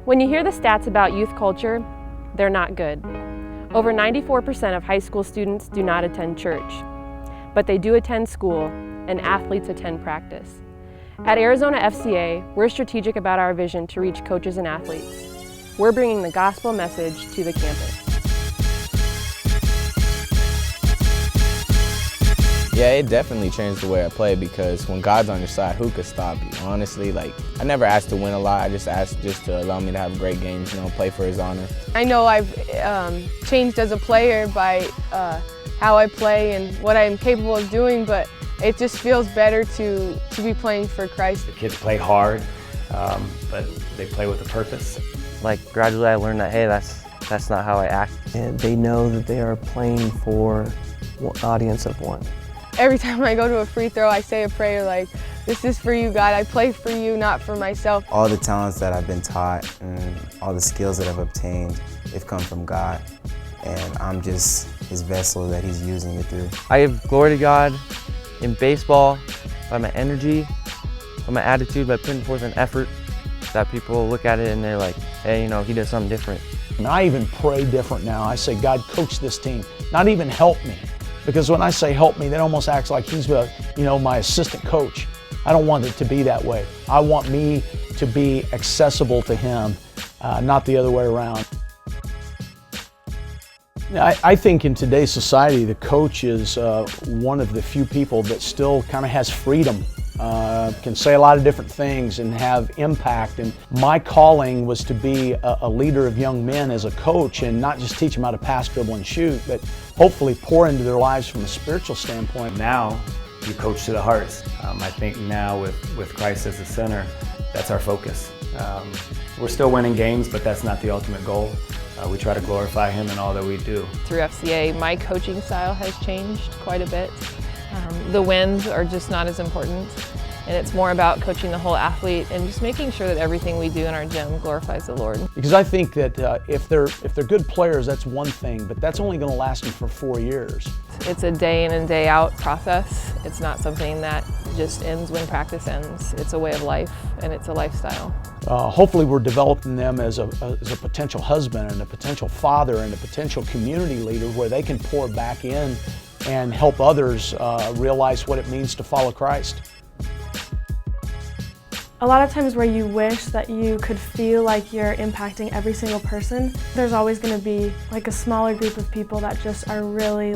When you hear the stats about youth culture, they're not good. Over 94% of high school students do not attend church, but they do attend school and athletes attend practice. At Arizona FCA, we're strategic about our vision to reach coaches and athletes. We're bringing the gospel message to the campus. Yeah, it definitely changed the way I play because when God's on your side, who could stop you? Honestly, I never asked to win a lot. I just asked just to allow me to have great games, play for His honor. I know I've changed as a player by how I play and what I'm capable of doing, but it just feels better to be playing for Christ. The kids play hard, but they play with a purpose. Gradually I learned that, hey, that's not how I act. And they know that they are playing for an audience of one. Every time I go to a free throw, I say a prayer like, this is for you, God. I play for you, not for myself. All the talents that I've been taught and all the skills that I've obtained, they've come from God. And I'm just His vessel that He's using it through. I give glory to God in baseball by my energy, by my attitude, by putting forth an effort that people look at it and they're like, hey, he does something different. And I even pray different now. I say, God, coach this team, not even help me. Because when I say help me, that almost acts like He's my assistant coach. I don't want it to be that way. I want me to be accessible to Him, not the other way around. I think in today's society, the coach is one of the few people that still kind of has freedom, can say a lot of different things and have impact. And my calling was to be a leader of young men as a coach and not just teach them how to pass, dribble, and shoot, but hopefully pour into their lives from a spiritual standpoint. Now, you coach to the hearts. I think now with Christ as the center, that's our focus. We're still winning games, but that's not the ultimate goal. We try to glorify Him in all that we do. Through FCA, my coaching style has changed quite a bit. The wins are just not as important, and it's more about coaching the whole athlete and just making sure that everything we do in our gym glorifies the Lord. Because I think that if they're good players, that's one thing, but that's only going to last them for 4 years. It's a day in and day out process. It's not something that just ends when practice ends. It's a way of life and it's a lifestyle. Hopefully we're developing them as a potential husband and a potential father and a potential community leader where they can pour back in and help others realize what it means to follow Christ. A lot of times where you wish that you could feel like you're impacting every single person, there's always going to be a smaller group of people that just are really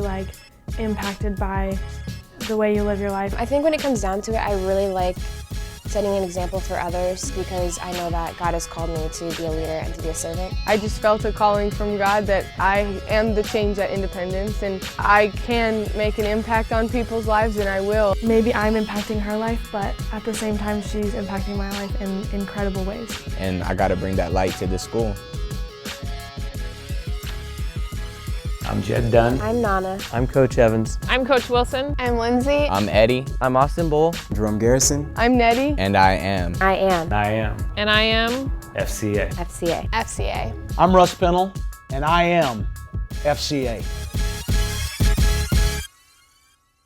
impacted by the way you live your life. I think when it comes down to it, I really like setting an example for others because I know that God has called me to be a leader and to be a servant. I just felt a calling from God that I am the change at Independence and I can make an impact on people's lives, and I will. Maybe I'm impacting her life, but at the same time she's impacting my life in incredible ways. And I got to bring that light to the school. I'm Jed Dunn. I'm Nana. I'm Coach Evans. I'm Coach Wilson. I'm Lindsay. I'm Eddie. I'm Austin Bull. Jerome Garrison. I'm Nettie. And I am. I am. I am. And I am FCA. FCA. FCA. I'm Russ Pennell, and I am FCA.